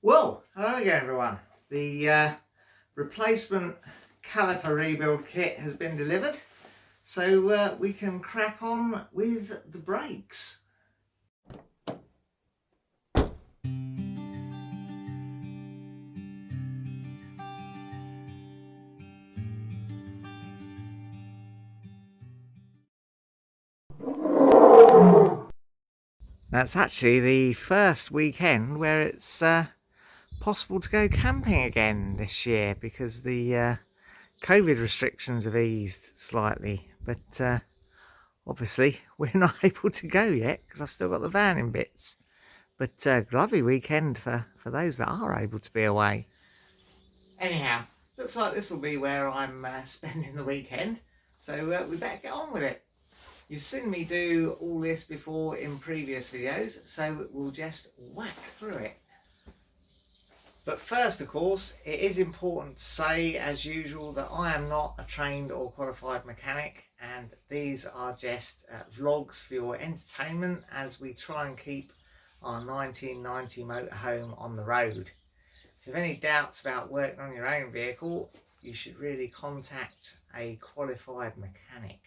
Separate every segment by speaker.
Speaker 1: Well, hello again everyone. The replacement caliper rebuild kit has been delivered, so we can crack on with the brakes. That's actually the first weekend where it's possible to go camping again this year because the COVID restrictions have eased slightly, but obviously we're not able to go yet because I've still got the van in bits. But lovely weekend for those that are able to be away. Anyhow, looks like this will be where I'm spending the weekend, so we better get on with it. You've seen me do all this before in previous videos, so we'll just whack through it. But first, of course, it is important to say, as usual, that I am not a trained or qualified mechanic, and these are just vlogs for your entertainment as we try and keep our 1990 motorhome on the road. If you have any doubts about working on your own vehicle, you should really contact a qualified mechanic.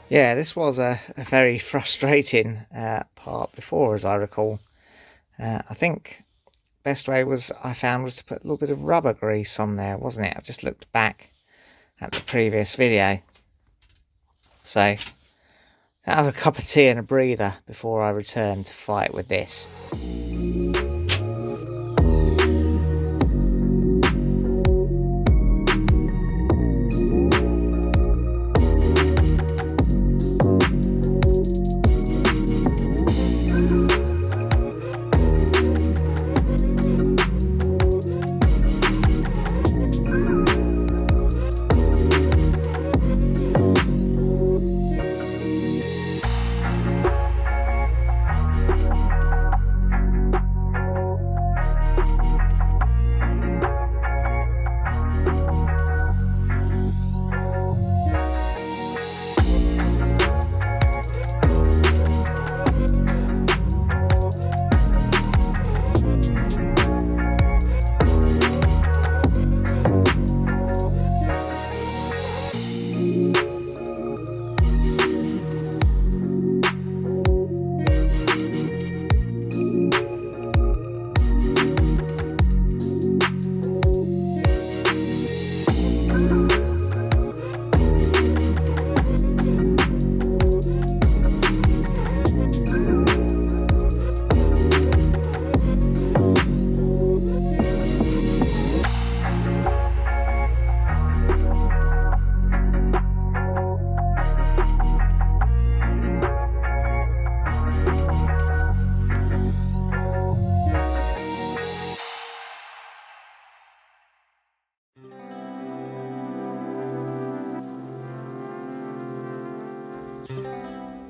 Speaker 1: Yeah, this was a very frustrating part before, as I recall. I think best way I found was to put a little bit of rubber grease on there, wasn't it? I just looked back at the previous video. So, I'll have a cup of tea and a breather before I return to fight with this.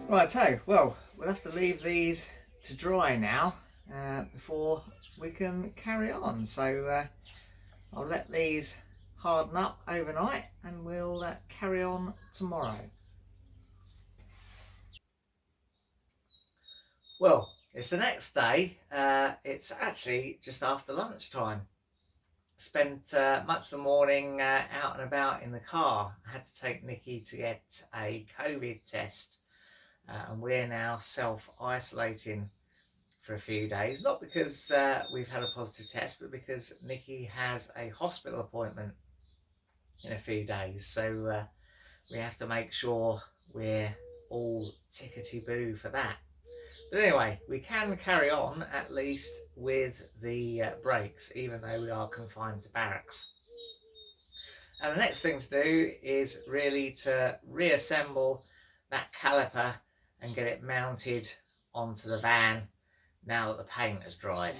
Speaker 1: Righto, well, we'll have to leave these to dry now before we can carry on. So I'll let these harden up overnight and we'll carry on tomorrow. Well, it's the next day. It's actually just after lunchtime. Spent much of the morning out and about in the car. I had to take Nikki to get a COVID test and we're now self-isolating for a few days, not because we've had a positive test, but because Nikki has a hospital appointment in a few days, so we have to make sure we're all tickety-boo for that. But anyway, we can carry on at least with the brakes, even though we are confined to barracks. And the next thing to do is really to reassemble that caliper and get it mounted onto the van now that the paint has dried.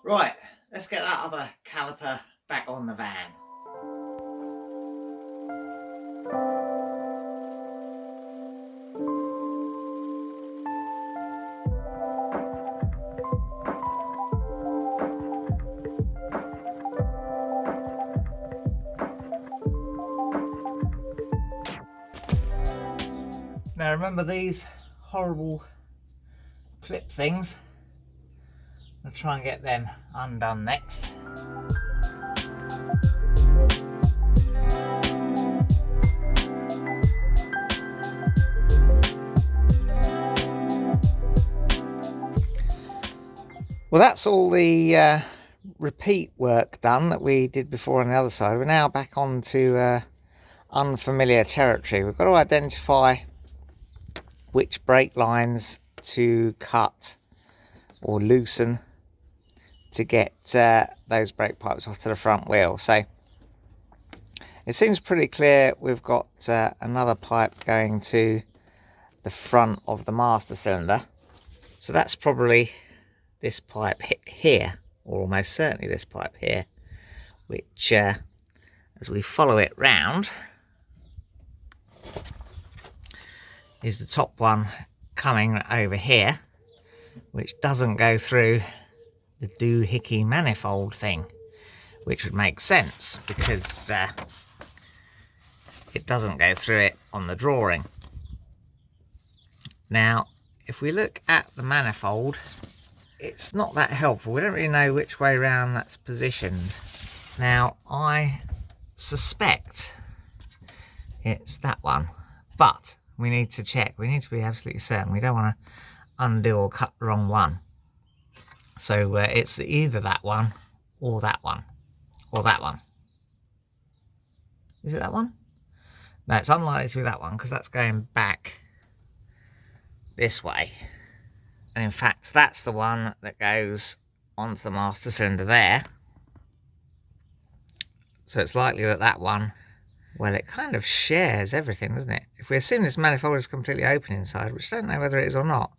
Speaker 1: Right, let's get that other caliper back on the van. Now remember these horrible clip things? I'll try and get them undone next. Well, that's all the repeat work done that we did before on the other side. We're now back onto unfamiliar territory. We've got to identify which brake lines to cut or loosen to get those brake pipes off to the front wheel. So it seems pretty clear we've got another pipe going to the front of the master cylinder. So that's probably this pipe here, or almost certainly this pipe here, which as we follow it round is the top one coming over here, which doesn't go through the doohickey manifold thing, which would make sense because it doesn't go through it on the drawing. Now if we look at the manifold, it's not that helpful. We don't really know which way round that's positioned. Now I suspect it's that one, but we need to check. We need to be absolutely certain. We don't want to undo or cut the wrong one. So it's either that one or that one or that one. Is it that one? No, it's unlikely to be that one because that's going back this way. And in fact, that's the one that goes onto the master cylinder there. So it's likely that that one, well, it kind of shares everything, doesn't it? If we assume this manifold is completely open inside, which I don't know whether it is or not,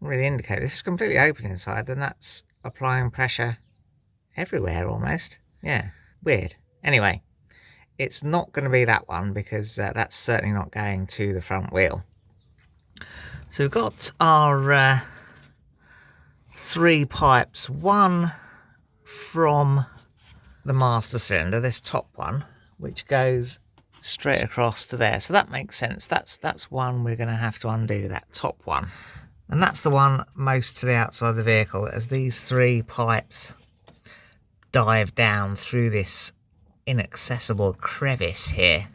Speaker 1: doesn't really indicate. If it's completely open inside, then that's applying pressure everywhere almost. Yeah, weird. Anyway, it's not going to be that one because that's certainly not going to the front wheel. So we've got our 3 pipes, one from the master cylinder, this top one, which goes straight across to there. So that makes sense. That's one we're going to have to undo, that top one. And that's the one most to the outside of the vehicle, as these 3 pipes dive down through this inaccessible crevice here,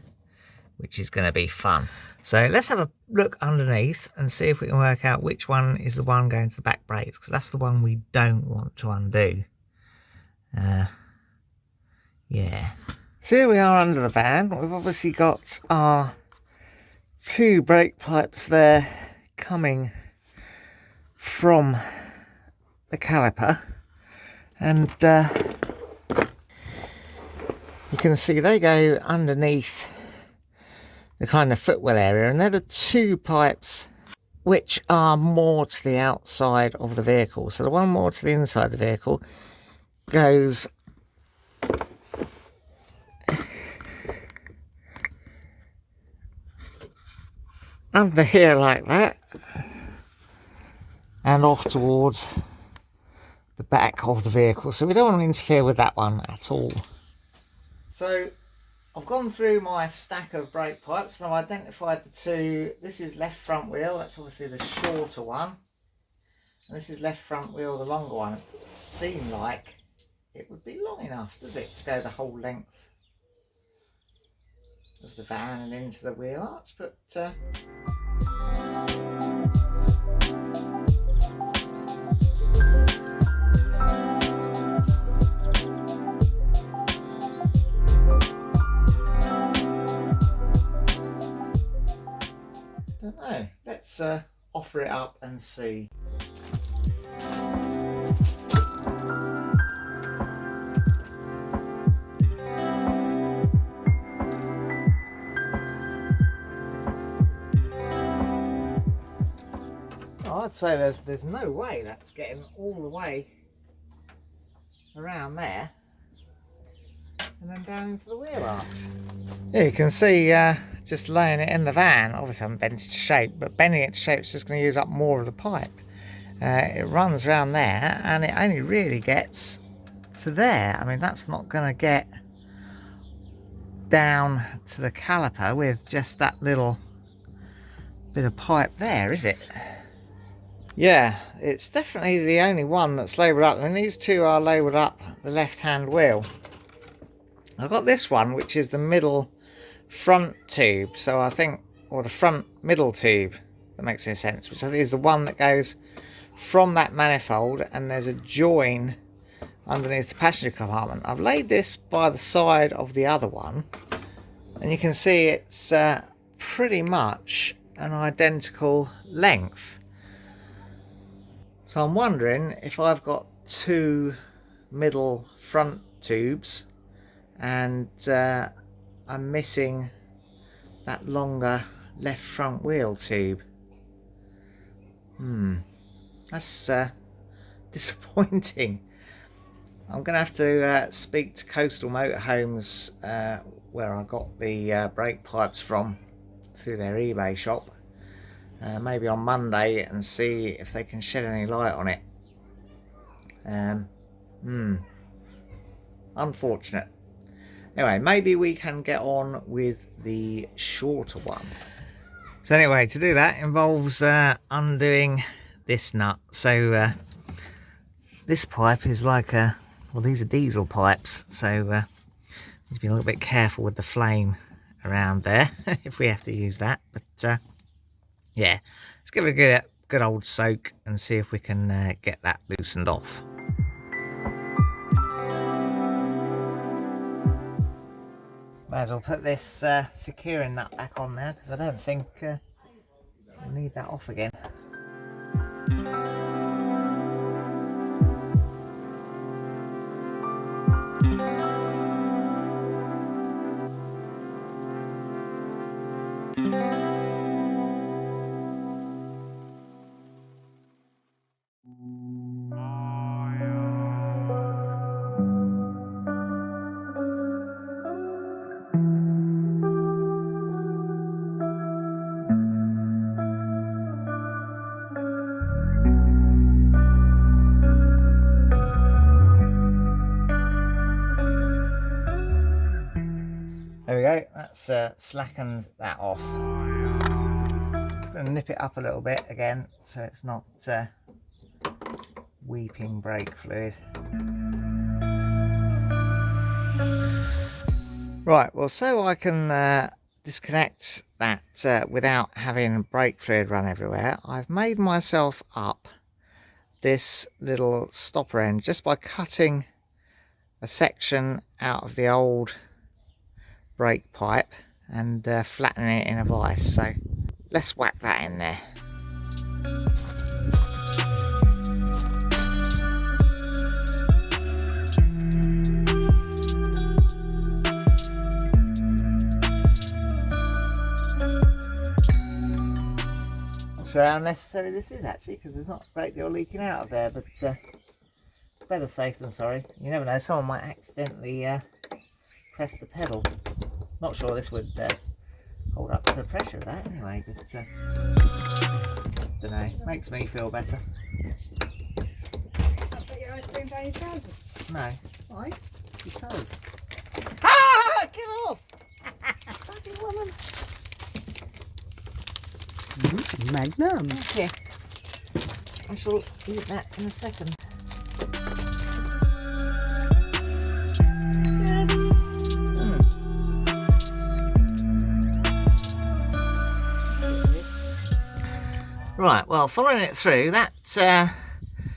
Speaker 1: which is going to be fun. So let's have a look underneath and see if we can work out which one is the one going to the back brakes, because that's the one we don't want to undo. Yeah. So here we are under the van. We've obviously got our 2 brake pipes there coming from the caliper, and you can see they go underneath the kind of footwell area, and they're the two pipes which are more to the outside of the vehicle. So the one more to the inside of the vehicle goes under here like that and off towards the back of the vehicle. So we don't want to interfere with that one at all. So I've gone through my stack of brake pipes and I've identified the two. This is left front wheel, that's obviously the shorter one. And this is left front wheel, the longer one. It doesn't seem like it would be long enough, does it, to go the whole length of the van and into the wheel arch, but don't know. Let's offer it up and see. I'd say there's no way that's getting all the way around there and then down into the wheel arch. Yeah, you can see just laying it in the van, obviously I haven't bent it to shape, but bending it to shape is just going to use up more of the pipe. It runs around there and it only really gets to there. I mean, that's not going to get down to the caliper with just that little bit of pipe there, is it? Yeah, it's definitely the only one that's labelled up. I mean, these two are labelled up the left-hand wheel. I've got this one, which is the middle front tube, so I think, or the front middle tube, that makes any sense, which I think is the one that goes from that manifold, and there's a join underneath the passenger compartment. I've laid this by the side of the other one, and you can see it's pretty much an identical length. So I'm wondering if I've got two middle front tubes and I'm missing that longer left front wheel tube. That's disappointing. I'm going to have to speak to Coastal Motorhomes, where I got the brake pipes from, through their eBay shop. Maybe on Monday, and see if they can shed any light on it. Unfortunate. Anyway, maybe we can get on with the shorter one. So anyway, to do that involves undoing this nut. So this pipe is like a, well, these are diesel pipes, so need to be a little bit careful with the flame around there if we have to use that. But yeah, let's give it a good old soak and see if we can get that loosened off. Might as well put this securing nut back on there, because I don't think we'll need that off again. There we go, that's slackened that off. Just going to nip it up a little bit again so it's not weeping brake fluid. Right, well, so I can disconnect that without having brake fluid run everywhere, I've made myself up this little stopper end just by cutting a section out of the old brake pipe and flattening it in a vise. So let's whack that in there. sure how necessary this is actually, because there's not a great deal leaking out of there, but better safe than sorry. You never know, someone might accidentally press the pedal. Not sure this would hold up to the pressure of that anyway, but don't know, makes me feel better.
Speaker 2: Not put your ice cream down your trousers?
Speaker 1: No.
Speaker 2: Why?
Speaker 1: Because. Ah! Get off! Fucking woman.
Speaker 2: Magnum.
Speaker 1: Okay. I shall eat that in a second. Right, well, following it through, that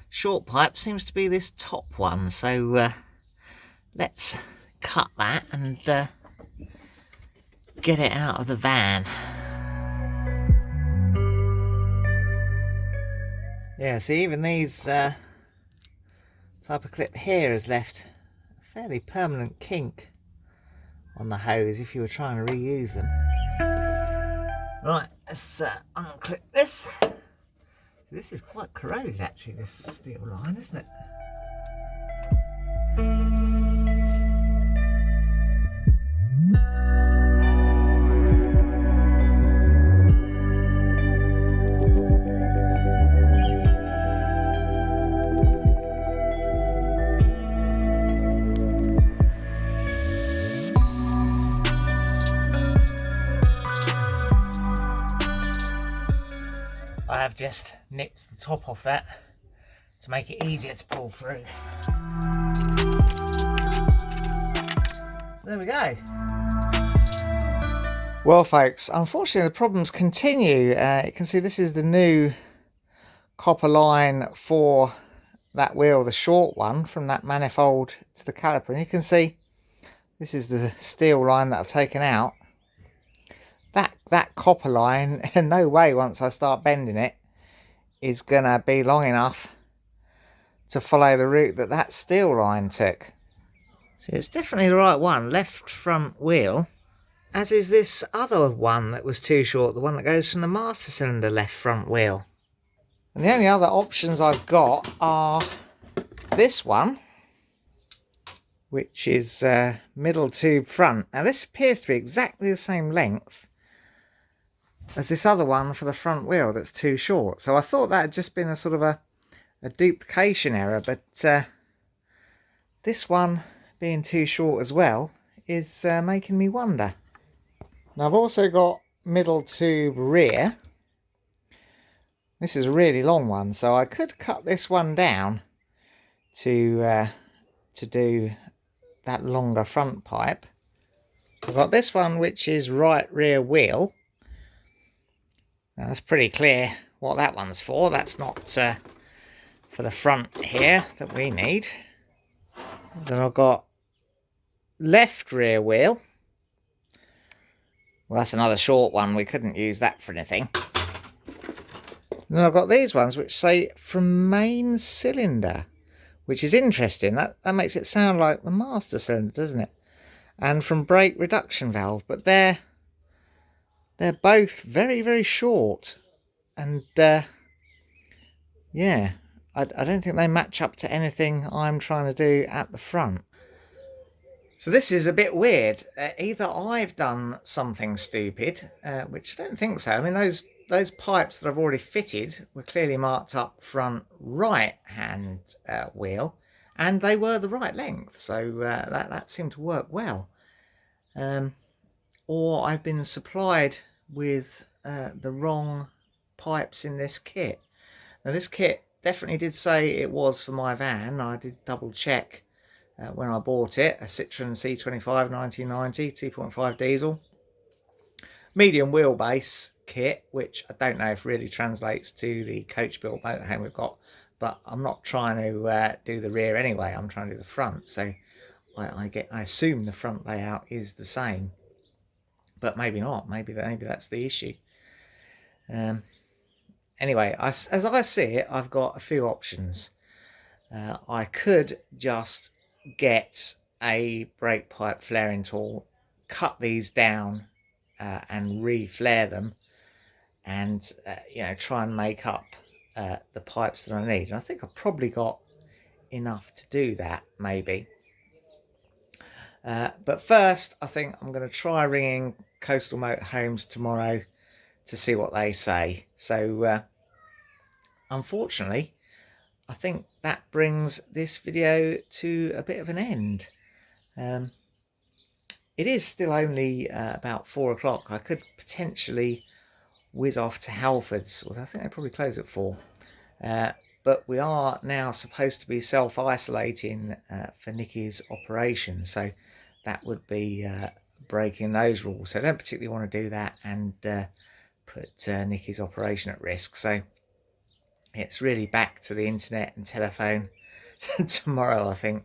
Speaker 1: short pipe seems to be this top one, so let's cut that and get it out of the van. Yeah, see, even these type of clip here has left a fairly permanent kink on the hose if you were trying to reuse them. Right, let's unclip this. This is quite corroded actually, this steel line, isn't it? I have just nipped the top off that to make it easier to pull through. So there we go. Well folks, unfortunately the problems continue. You can see this is the new copper line for that wheel, the short one from that manifold to the caliper, and you can see this is the steel line that I've taken out. That copper line, in no way once I start bending it, is gonna be long enough to follow the route that steel line took. So it's definitely the right one, left front wheel, as is this other one that was too short, the one that goes from the master cylinder left front wheel. And the only other options I've got are this one, which is middle tube front. Now this appears to be exactly the same length as this other one for the front wheel that's too short. So I thought that had just been a sort of a duplication error, but this one being too short as well is making me wonder. Now I've also got middle tube rear. This is a really long one, so I could cut this one down to do that longer front pipe. I've got this one which is right rear wheel. Now that's pretty clear what that one's for. That's not for the front here that we need. Then I've got left rear wheel. Well, that's another short one. We couldn't use that for anything. And then I've got these ones which say from main cylinder, which is interesting. That makes it sound like the master cylinder, doesn't it? And from brake reduction valve, but they're both very, very short, and yeah, I don't think they match up to anything I'm trying to do at the front. So this is a bit weird. Either I've done something stupid, which I don't think so. I mean, those pipes that I've already fitted were clearly marked up front right hand wheel, and they were the right length, so that seemed to work well. Or I've been supplied with the wrong pipes in this kit. Now this kit definitely did say it was for my van. I did double check when I bought it. A Citroen C25 1990 2.5 diesel medium wheelbase kit, which I don't know if really translates to the coach built motorhome we've got, but I'm not trying to do the rear anyway. I'm trying to do the front, so I assume the front layout is the same, but maybe not. Maybe that's the issue. Anyway, as I see it, I've got a few options. I could just get a brake pipe flaring tool, cut these down and re-flare them, and you know, try and make up the pipes that I need. And I think I've probably got enough to do that, maybe. But first, I think I'm going to try ringing Coastal Motorhomes tomorrow to see what they say. So unfortunately, I think that brings this video to a bit of an end. It is still only about 4 o'clock. I could potentially whiz off to Halfords, although I think they probably close at 4. But we are now supposed to be self-isolating for Nikki's operation, so that would be breaking those rules. So I don't particularly want to do that and put Nikki's operation at risk. So it's really back to the internet and telephone tomorrow, I think,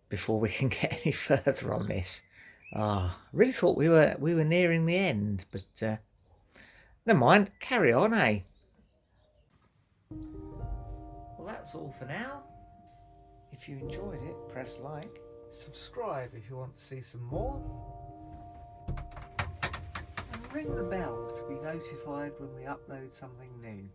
Speaker 1: before we can get any further on this. I really thought we were nearing the end, but never mind. Carry on, eh? Well, that's all for now. If you enjoyed it, press like. Subscribe if you want to see some more. And ring the bell to be notified when we upload something new.